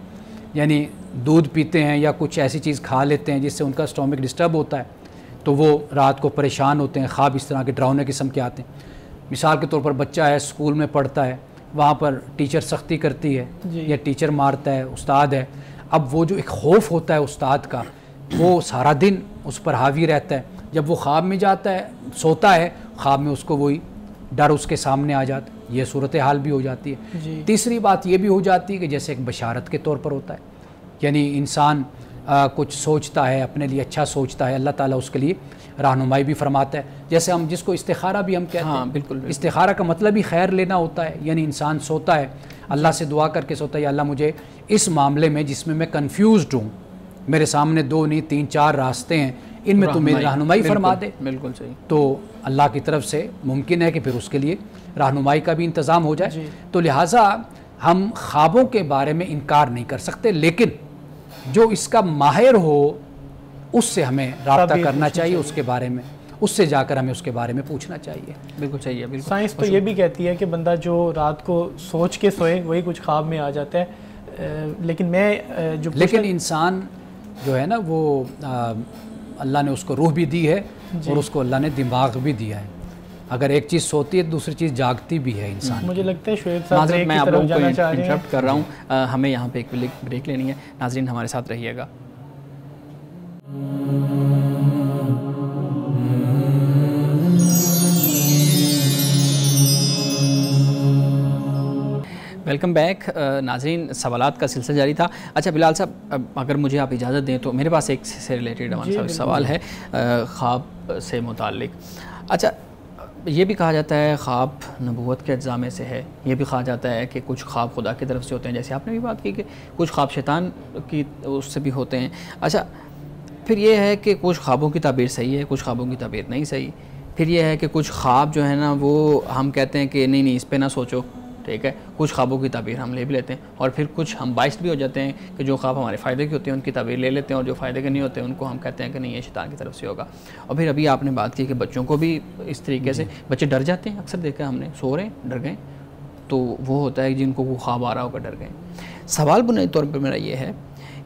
یعنی دودھ پیتے ہیں یا کچھ ایسی چیز کھا لیتے ہیں جس سے ان کا سٹومک ڈسٹرب ہوتا ہے, تو وہ رات کو پریشان ہوتے ہیں. خواب اس طرح کے ڈراؤنے قسم کے آتے ہیں. مثال کے طور پر بچہ ہے, اسکول میں پڑھتا ہے, وہاں پر ٹیچر سختی کرتی ہے یا ٹیچر مارتا ہے, استاد ہے. اب وہ جو ایک خوف ہوتا ہے استاد کا, وہ سارا دن اس پر حاوی رہتا ہے. جب وہ خواب میں جاتا ہے, سوتا ہے, خواب میں اس کو وہی ڈر اس کے سامنے آ جاتا ہے. یہ صورتحال بھی ہو جاتی ہے. تیسری بات یہ بھی ہو جاتی ہے کہ جیسے ایک بشارت کے طور پر ہوتا ہے, یعنی انسان کچھ سوچتا ہے, اپنے لیے اچھا سوچتا ہے, اللہ تعالیٰ اس کے لیے رہنمائی بھی فرماتا ہے. جیسے ہم جس کو استخارہ بھی ہم کہتے ہیں, بالکل استخارہ کا مطلب ہی خیر لینا ہوتا ہے. یعنی انسان سوتا ہے, اللہ سے دعا کر کے سوتا ہے, یا اللہ مجھے اس معاملے میں جس میں کنفیوزڈ ہوں, میرے سامنے 2 نہیں 3 4 راستے ہیں, ان میں تو میری رہنمائی فرما دے. بالکل صحیح. تو اللہ کی طرف سے ممکن ہے کہ پھر اس کے لیے رہنمائی کا بھی انتظام ہو جائے. تو لہٰذا ہم خوابوں کے بارے میں انکار نہیں کر سکتے, لیکن جو اس کا ماہر ہو اس سے ہمیں رابطہ کرنا چاہیے, اس کے بارے میں, اس سے جا کر ہمیں اس کے بارے میں پوچھنا چاہیے. بالکل چاہیے. بالکل. سائنس تو یہ بھی کہتی ہے کہ بندہ جو رات کو سوچ کے سوئے وہی کچھ خواب میں آ جاتا ہے. لیکن انسان جو ہے نا وہ اللہ نے اس کو روح بھی دی ہے, اور اس کو اللہ نے دماغ بھی دیا ہے. اگر ایک چیز سوتی ہے دوسری چیز جاگتی بھی ہے انسان. مجھے لگتا ہے شعیب صاحب ناظرین میں آپ لوگوں کو انٹرپٹ انٹرپٹ کر رہا ہوں, ہمیں یہاں پہ ایک بریک لینی ہے. ناظرین ہمارے ساتھ رہیے گا. Welcome back. ناظرین سوالات کا سلسلہ جاری تھا. اچھا بلال صاحب, اگر مجھے آپ اجازت دیں تو میرے پاس ایک سے ریلیٹڈ ہمارا سوال ہے خواب سے متعلق. اچھا یہ بھی کہا جاتا ہے خواب نبوت کے اجزاء میں سے ہے, یہ بھی کہا جاتا ہے کہ کچھ خواب خدا کی طرف سے ہوتے ہیں, جیسے آپ نے بھی بات کی کہ کچھ خواب شیطان کی اس سے بھی ہوتے ہیں. اچھا پھر یہ ہے کہ کچھ خوابوں کی تعبیر صحیح ہے, کچھ خوابوں کی تعبیر نہیں صحیح. پھر یہ ہے کہ کچھ خواب جو ہے نا وہ ہم کہتے ہیں کہ نہیں اس پہ نہ سوچو, ٹھیک ہے, کچھ خوابوں کی تعبیر ہم لے بھی لیتے ہیں, اور پھر کچھ ہم باعث بھی ہو جاتے ہیں کہ جو خواب ہمارے فائدے کے ہوتے ہیں ان کی تعبیر لے لیتے ہیں, اور جو فائدے کے نہیں ہوتے ہیں ان کو ہم کہتے ہیں کہ نہیں یہ شیطان کی طرف سے ہوگا. اور پھر ابھی آپ نے بات کی کہ بچوں کو بھی اس طریقے سے بچے ڈر جاتے ہیں, اکثر دیکھا ہم نے, سو رہے ہیں ڈر گئے, تو وہ ہوتا ہے جن کو وہ خواب آ رہا ہوگا ڈر گئے. سوال بنیادی طور پر میرا یہ ہے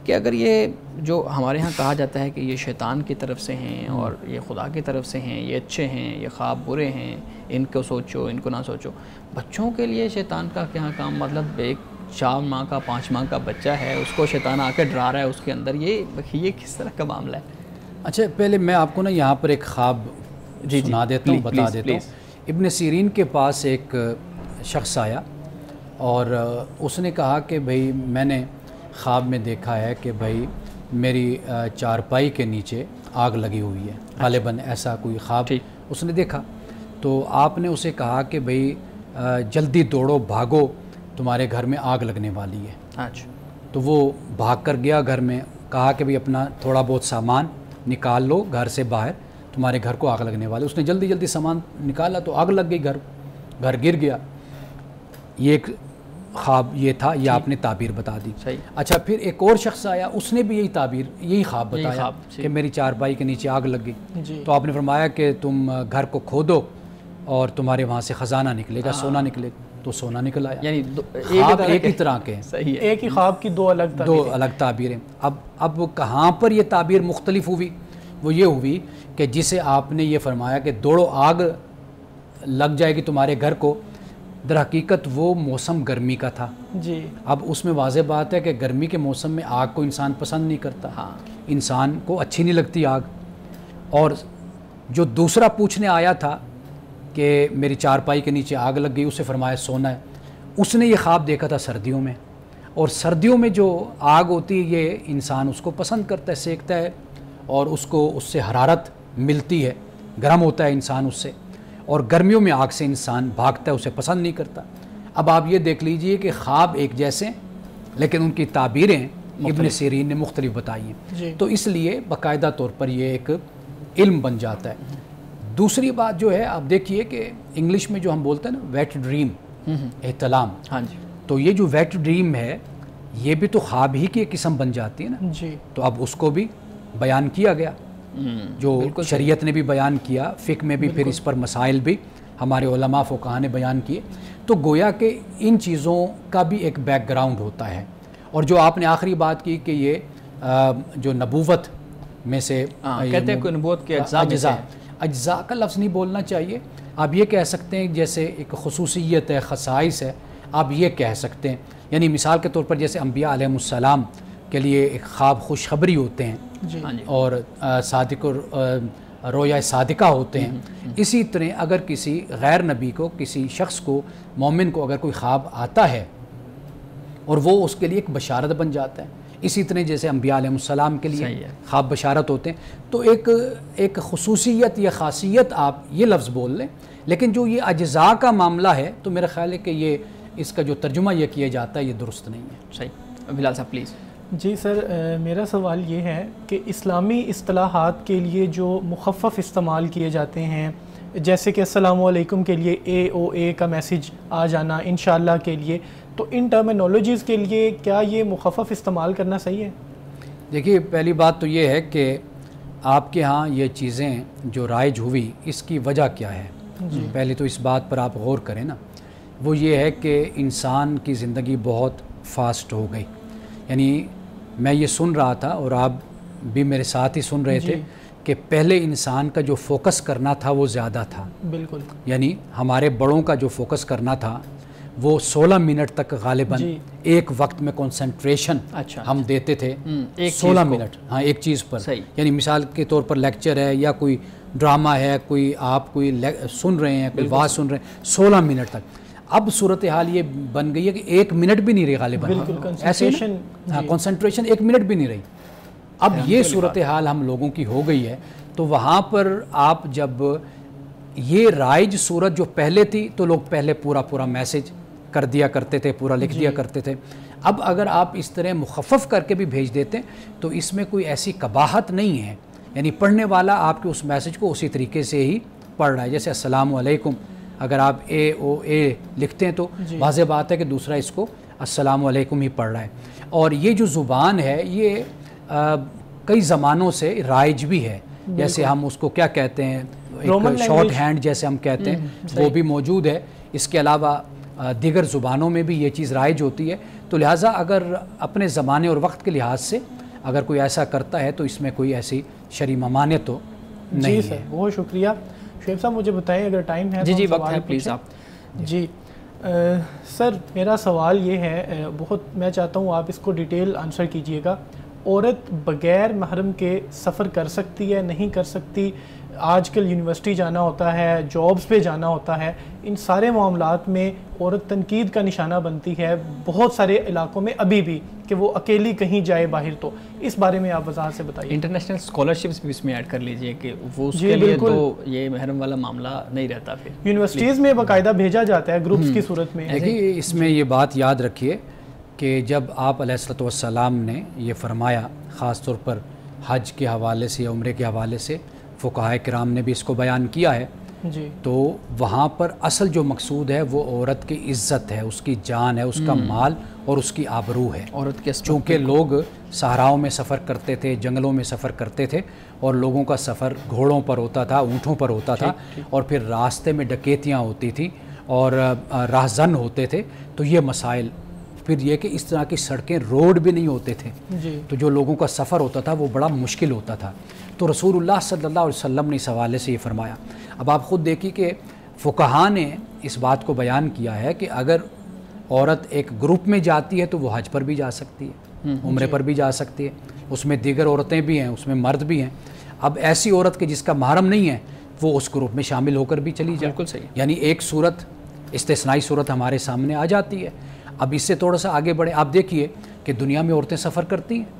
کہ اگر یہ جو ہمارے ہاں کہا جاتا ہے کہ یہ شیطان کی طرف سے ہیں اور یہ خدا کی طرف سے ہیں, یہ اچھے ہیں, یہ خواب برے ہیں, ان کو سوچو ان کو نہ سوچو, بچوں کے لیے شیطان کا کیا کام؟ مطلب ایک 4 ماہ کا 5 ماہ کا بچہ ہے, اس کو شیطان آ کے ڈرا رہا ہے اس کے اندر, یہ کس طرح کا معاملہ ہے؟ اچھا پہلے میں آپ کو نا یہاں پر ایک خواب سنا دیتا ہوں, بتا دیتا ہوں. ابن سیرین کے پاس ایک شخص آیا اور اس نے کہا کہ بھائی میں نے خواب میں دیکھا ہے کہ بھائی میری چارپائی کے نیچے آگ لگی ہوئی ہے, غالباً ایسا کوئی خواب اس نے دیکھا. تو آپ نے اسے کہا کہ بھئی جلدی دوڑو بھاگو, تمہارے گھر میں آگ لگنے والی ہے. اچھا تو وہ بھاگ کر گیا گھر میں, کہا کہ بھئی اپنا تھوڑا بہت سامان نکال لو گھر سے باہر, تمہارے گھر کو آگ لگنے والی. اس نے جلدی جلدی سامان نکالا تو آگ لگ گئی, گھر گر گیا. یہ ایک خواب یہ تھا, یہ آپ نے تعبیر بتا دی. اچھا پھر ایک اور شخص آیا, اس نے بھی یہی خواب بتایا کہ میری چارپائی کے نیچے آگ لگ گئی. تو آپ نے فرمایا کہ تم گھر کو کھودو اور تمہارے وہاں سے خزانہ نکلے گا, سونا نکلے گا. تو سونا نکل آیا. یعنی خواب ایک ہی طرح کے ہیں, ایک ہی خواب کی دو الگ تعبیریں. اب کہاں پر یہ تعبیر مختلف ہوئی؟ وہ یہ ہوئی کہ جسے آپ نے یہ فرمایا کہ دوڑو آگ لگ جائے گی تمہارے گھر کو, در حقیقت وہ موسم گرمی کا تھا. جی اب اس میں واضح بات ہے کہ گرمی کے موسم میں آگ کو انسان پسند نہیں کرتا, انسان کو اچھی نہیں لگتی آگ. اور جو دوسرا پوچھنے آیا تھا کہ میری چارپائی کے نیچے آگ لگ گئی, اسے فرمایا سونا ہے. اس نے یہ خواب دیکھا تھا سردیوں میں, اور سردیوں میں جو آگ ہوتی ہے یہ انسان اس کو پسند کرتا ہے, سیکتا ہے, اور اس کو اس سے حرارت ملتی ہے, گرم ہوتا ہے انسان اس سے. اور گرمیوں میں آگ سے انسان بھاگتا ہے, اسے پسند نہیں کرتا. اب آپ یہ دیکھ لیجئے کہ خواب ایک جیسے لیکن ان کی تعبیریں ابن سیرین نے مختلف بتائی ہیں. تو اس لیے باقاعدہ طور پر یہ ایک علم بن جاتا ہے. دوسری بات جو ہے آپ دیکھیے کہ انگلش میں جو ہم بولتے ہیں نا ویٹ ڈریم, احتلام, تو یہ جو ویٹ ڈریم ہے یہ بھی تو خواب ہی کی ایک قسم بن جاتی ہے نا. تو اب اس کو بھی بیان کیا گیا, جو شریعت نے بھی بیان کیا, فقہ میں بھی پھر اس پر مسائل بھی ہمارے علماء فقہاء نے بیان کیے. تو گویا کہ ان چیزوں کا بھی ایک بیک گراؤنڈ ہوتا ہے. اور جو آپ نے آخری بات کی کہ یہ جو نبوت میں سے کہتے ہیں کہ نبوت کے اجزاء کا لفظ نہیں بولنا چاہیے, آپ یہ کہہ سکتے ہیں جیسے ایک خصوصیت ہے, خصائص ہے, آپ یہ کہہ سکتے ہیں. یعنی مثال کے طور پر جیسے انبیاء علیہ السلام کے لیے ایک خواب خوشخبری ہوتے ہیں اور صادق اور رویا صادقہ ہوتے ہیں, اسی طرح اگر کسی غیر نبی کو, کسی شخص کو, مومن کو اگر کوئی خواب آتا ہے اور وہ اس کے لیے ایک بشارت بن جاتا ہے, اسی طرح جیسے انبیاء علیہ السلام کے لیے خواب بشارت ہوتے ہیں. تو ایک خصوصیت یا خاصیت آپ یہ لفظ بول لیں, لیکن جو یہ اجزاء کا معاملہ ہے تو میرا خیال ہے کہ یہ اس کا جو ترجمہ یہ کیا جاتا ہے یہ درست نہیں ہے. صحیح. بلال صاحب پلیز. جی سر, میرا سوال یہ ہے کہ اسلامی اصطلاحات کے لیے جو مخفف استعمال کیے جاتے ہیں, جیسے کہ السلام علیکم کے لیے AOA کا میسیج آ جانا, انشاءاللہ کے لیے, تو ان ٹرمینالوجیز کے لیے کیا یہ مخفف استعمال کرنا صحیح ہے؟ دیکھیے پہلی بات تو یہ ہے کہ آپ کے ہاں یہ چیزیں جو رائج ہوئی اس کی وجہ کیا ہے. پہلے تو اس بات پر آپ غور کریں نا, وہ یہ ہے کہ انسان کی زندگی بہت فاسٹ ہو گئی. یعنی میں یہ سن رہا تھا اور آپ بھی میرے ساتھ ہی سن رہے تھے کہ پہلے انسان کا جو فوکس کرنا تھا وہ زیادہ تھا. بالکل. یعنی ہمارے بڑوں کا جو فوکس کرنا تھا وہ 16 منٹ تک غالباً ایک وقت میں کنسنٹریشن ہم دیتے تھے. 16 منٹ ہاں ایک چیز پر. یعنی مثال کے طور پر لیکچر ہے یا کوئی ڈرامہ ہے, کوئی آپ کوئی سن رہے ہیں, کوئی واز سن رہے ہیں, 16 منٹ تک. اب صورتحال یہ بن گئی ہے کہ 1 منٹ بھی نہیں رہی غالباً. ایسے ہاں کنسنٹریشن 1 منٹ بھی نہیں رہی. اب یہ صورتحال ہم لوگوں کی ہو گئی ہے. تو وہاں پر آپ جب یہ رائج صورت جو پہلے تھی تو لوگ پہلے پورا میسج کر دیا کرتے تھے, پورا لکھ دیا کرتے تھے. اب اگر آپ اس طرح مخفف کر کے بھی بھیج دیتے تو اس میں کوئی ایسی قباحت نہیں ہے. یعنی پڑھنے والا آپ کے اس میسج کو اسی طریقے سے ہی پڑھ رہا ہے. جیسے السلام علیکم اگر آپ اے لکھتے ہیں تو واضح بات ہے کہ دوسرا اس کو السلام علیکم ہی پڑھ رہا ہے. اور یہ جو زبان ہے یہ کئی زمانوں سے رائج بھی ہے. جیسے ہم اس کو کیا کہتے ہیں, ایک شارٹ ہینڈ جیسے ہم کہتے ہیں, وہ بھی موجود ہے. اس کے علاوہ دیگر زبانوں میں بھی یہ چیز رائج ہوتی ہے. تو لہٰذا اگر اپنے زمانے اور وقت کے لحاظ سے اگر کوئی ایسا کرتا ہے تو اس میں کوئی ایسی شرعی ممانعت تو نہیں ہے. جی سر, بہت شکریہ. شعیب صاحب مجھے بتائیں اگر ٹائم ہے. جی وقت ہے, پلیز آپ. جی سر میرا سوال یہ ہے, بہت میں چاہتا ہوں آپ اس کو ڈیٹیل آنسر کیجئے گا. عورت بغیر محرم کے سفر کر سکتی ہے, نہیں کر سکتی؟ آج کل یونیورسٹی جانا ہوتا ہے, جابز پہ جانا ہوتا ہے, ان سارے معاملات میں عورت تنقید کا نشانہ بنتی ہے بہت سارے علاقوں میں ابھی بھی, کہ وہ اکیلی کہیں جائے باہر. تو اس بارے میں آپ وضاحت سے بتائیے. انٹرنیشنل اسکالرشپس بھی اس میں ایڈ کر لیجئے کہ وہ اس کے لیے تو یہ محرم والا معاملہ نہیں رہتا. پھر یونیورسٹیز میں باقاعدہ بھیجا جاتا ہے گروپس کی صورت میں. دیکھیے اس میں یہ بات یاد رکھیے کہ جب آپ علیہ الصلوۃ والسلام نے یہ فرمایا, خاص طور پر حج کے حوالے سے یا عمرے کے حوالے سے, فقہاء کرام نے بھی اس کو بیان کیا ہے, تو وہاں پر اصل جو مقصود ہے وہ عورت کی عزت ہے, اس کی جان ہے, اس کا مال اور اس کی آبرو ہے. عورت کے چونکہ لوگ صحراؤں میں سفر کرتے تھے, جنگلوں میں سفر کرتے تھے, اور لوگوں کا سفر گھوڑوں پر ہوتا تھا, اونٹوں پر ہوتا تھا, اور پھر راستے میں ڈکیتیاں ہوتی تھیں اور راہزن ہوتے تھے. تو یہ مسائل, پھر یہ کہ اس طرح کی سڑکیں, روڈ بھی نہیں ہوتے تھے, تو جو لوگوں کا سفر ہوتا تھا وہ بڑا مشکل ہوتا تھا. تو رسول اللہ صلی اللہ علیہ وسلم نے اس حوالے سے یہ فرمایا. اب آپ خود دیکھیے کہ فقہاء نے اس بات کو بیان کیا ہے کہ اگر عورت ایک گروپ میں جاتی ہے تو وہ حج پر بھی جا سکتی ہے, عمرے پر بھی جا سکتی ہے, اس میں دیگر عورتیں بھی ہیں, اس میں مرد بھی ہیں. اب ایسی عورت کہ جس کا محرم نہیں ہے وہ اس گروپ میں شامل ہو کر بھی چلی جائے. بالکل صحیح. یعنی ایک صورت, استثنائی صورت ہمارے سامنے آ جاتی ہے. اب اس سے تھوڑا سا آگے بڑھیں, آپ دیکھیے کہ دنیا میں عورتیں سفر کرتی ہیں,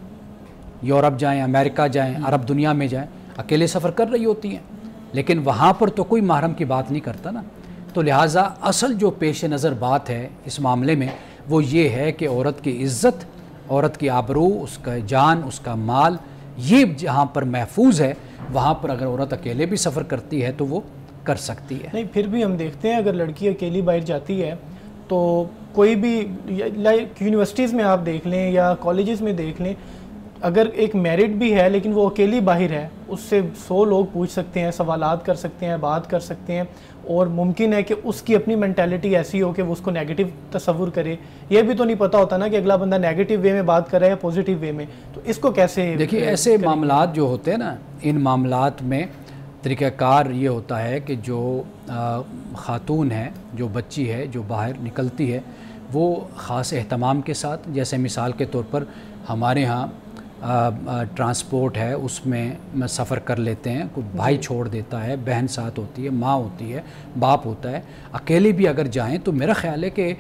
یورپ جائیں, امریکہ جائیں, عرب دنیا میں جائیں, اکیلے سفر کر رہی ہوتی ہیں, لیکن وہاں پر تو کوئی محرم کی بات نہیں کرتا نا. تو لہٰذا اصل جو پیش نظر بات ہے اس معاملے میں وہ یہ ہے کہ عورت کی عزت, عورت کی آبرو, اس کا جان, اس کا مال, یہ جہاں پر محفوظ ہے وہاں پر اگر عورت اکیلے بھی سفر کرتی ہے تو وہ کر سکتی ہے. نہیں, پھر بھی ہم دیکھتے ہیں اگر لڑکی اکیلی باہر جاتی ہے تو کوئی بھی, لائک یونیورسٹیز میں آپ دیکھ لیں یا کالجز میں دیکھ لیں, اگر ایک میرڈ بھی ہے لیکن وہ اکیلی باہر ہے, اس سے 100 لوگ پوچھ سکتے ہیں, سوالات کر سکتے ہیں, بات کر سکتے ہیں, اور ممکن ہے کہ اس کی اپنی مینٹیلٹی ایسی ہو کہ وہ اس کو نیگیٹو تصور کرے. یہ بھی تو نہیں پتہ ہوتا نا کہ اگلا بندہ نیگیٹو وے میں بات کر رہا ہے یا پازیٹیو وے میں. تو اس کو کیسے دیکھیے, ایسے معاملات جو ہوتے ہیں نا, ان معاملات میں طریقہ کار یہ ہوتا ہے کہ جو خاتون ہے, جو بچی ہے, جو باہر نکلتی ہے, وہ خاص اہتمام کے ساتھ, جیسے مثال کے طور پر ہمارے ہاں ٹرانسپورٹ ہے, اس میں سفر کر لیتے ہیں, کوئی بھائی چھوڑ دیتا ہے, بہن ساتھ ہوتی ہے, ماں ہوتی ہے, باپ ہوتا ہے, اکیلے بھی اگر جائیں تو میرا خیال ہے کہ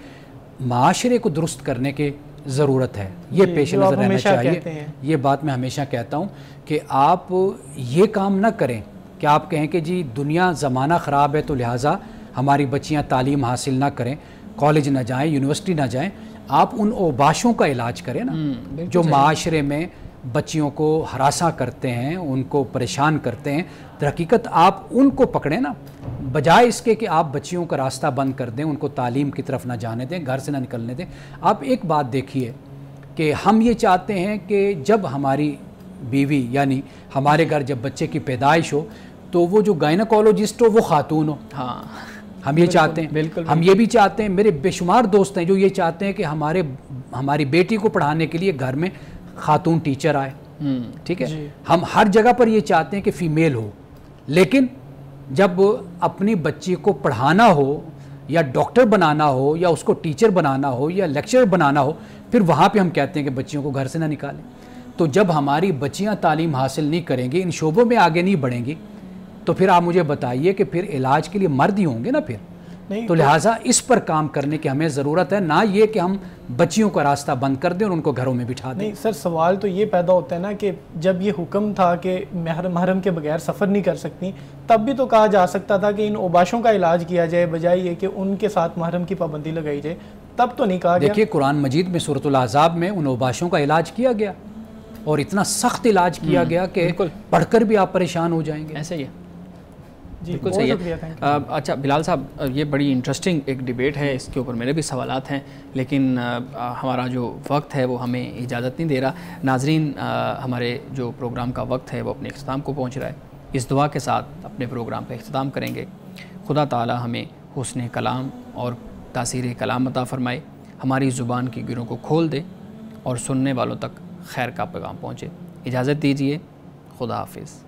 معاشرے کو درست کرنے کی ضرورت ہے. یہ پیش نظر رہنا چاہیے. یہ بات میں ہمیشہ کہتا ہوں کہ آپ یہ کام نہ کریں کہ آپ کہیں کہ جی دنیا زمانہ خراب ہے تو لہٰذا ہماری بچیاں تعلیم حاصل نہ کریں, کالج نہ جائیں, یونیورسٹی نہ جائیں. آپ ان اوباشوں کا علاج کریں نا جو معاشرے میں بچیوں کو ہراساں کرتے ہیں, ان کو پریشان کرتے ہیں. در حقیقت آپ ان کو پکڑیں نا, بجائے اس کے کہ آپ بچیوں کا راستہ بند کر دیں, ان کو تعلیم کی طرف نہ جانے دیں, گھر سے نہ نکلنے دیں. آپ ایک بات دیکھیے کہ ہم یہ چاہتے ہیں کہ جب ہماری بیوی یعنی ہمارے گھر جب بچے کی پیدائش ہو تو وہ جو گائنیکولوجسٹ ہو وہ خاتون ہو. ہاں, ہم یہ چاہتے ہیں. ہم یہ بھی چاہتے ہیں, میرے بے شمار دوست ہیں جو یہ چاہتے ہیں کہ ہماری بیٹی کو پڑھانے کے لیے گھر میں خاتون ٹیچر آئے, ٹھیک ہے، ہم ہر جگہ پر یہ چاہتے ہیں کہ فیمیل ہو، لیکن جب اپنی بچی کو پڑھانا ہو یا ڈاکٹر بنانا ہو یا اس کو ٹیچر بنانا ہو یا لیکچرر بنانا ہو، پھر وہاں پہ ہم کہتے ہیں کہ بچیوں کو گھر سے نہ نکالیں۔ تو جب ہماری بچیاں تعلیم حاصل نہیں کریں گی، ان شعبوں میں آگے نہیں بڑھیں گی، تو پھر آپ مجھے بتائیے کہ پھر علاج کے لیے مرد ہی ہوں گے نا پھر۔ تو لہٰذا اس پر کام کرنے کی ہمیں ضرورت ہے، نہ یہ کہ ہم بچیوں کا راستہ بند کر دیں اور ان کو گھروں میں بٹھا دیں۔ نہیں سر، سوال تو یہ پیدا ہوتا ہے نا کہ جب یہ حکم تھا کہ محرم کے بغیر سفر نہیں کر سکتی، تب بھی تو کہا جا سکتا تھا کہ ان اوباشوں کا علاج کیا جائے، بجائے یہ کہ ان کے ساتھ محرم کی پابندی لگائی جائے، تب تو نہیں کہا گیا۔ دیکھیے قرآن مجید میں سورۃ الاحزاب میں ان اوباشوں کا علاج کیا گیا، اور اتنا سخت علاج کیا گیا کہ پڑھ کر بھی آپ پریشان ہو جائیں گے۔ ایسا ہی ہے، جی بالکل صحیح ہے۔ اچھا بلال صاحب، یہ بڑی انٹرسٹنگ ایک ڈیبیٹ ہے، اس کے اوپر میرے بھی سوالات ہیں، لیکن ہمارا جو وقت ہے وہ ہمیں اجازت نہیں دے رہا۔ ناظرین، ہمارے جو پروگرام کا وقت ہے وہ اپنے اختتام کو پہنچ رہا ہے۔ اس دعا کے ساتھ اپنے پروگرام کا اختتام کریں گے، خدا تعالی ہمیں حسن کلام اور تاثیر کلام عطا فرمائے، ہماری زبان کی گروں کو کھول دے اور سننے والوں تک خیر کا پیغام پہنچے۔ اجازت دیجیے، خدا حافظ۔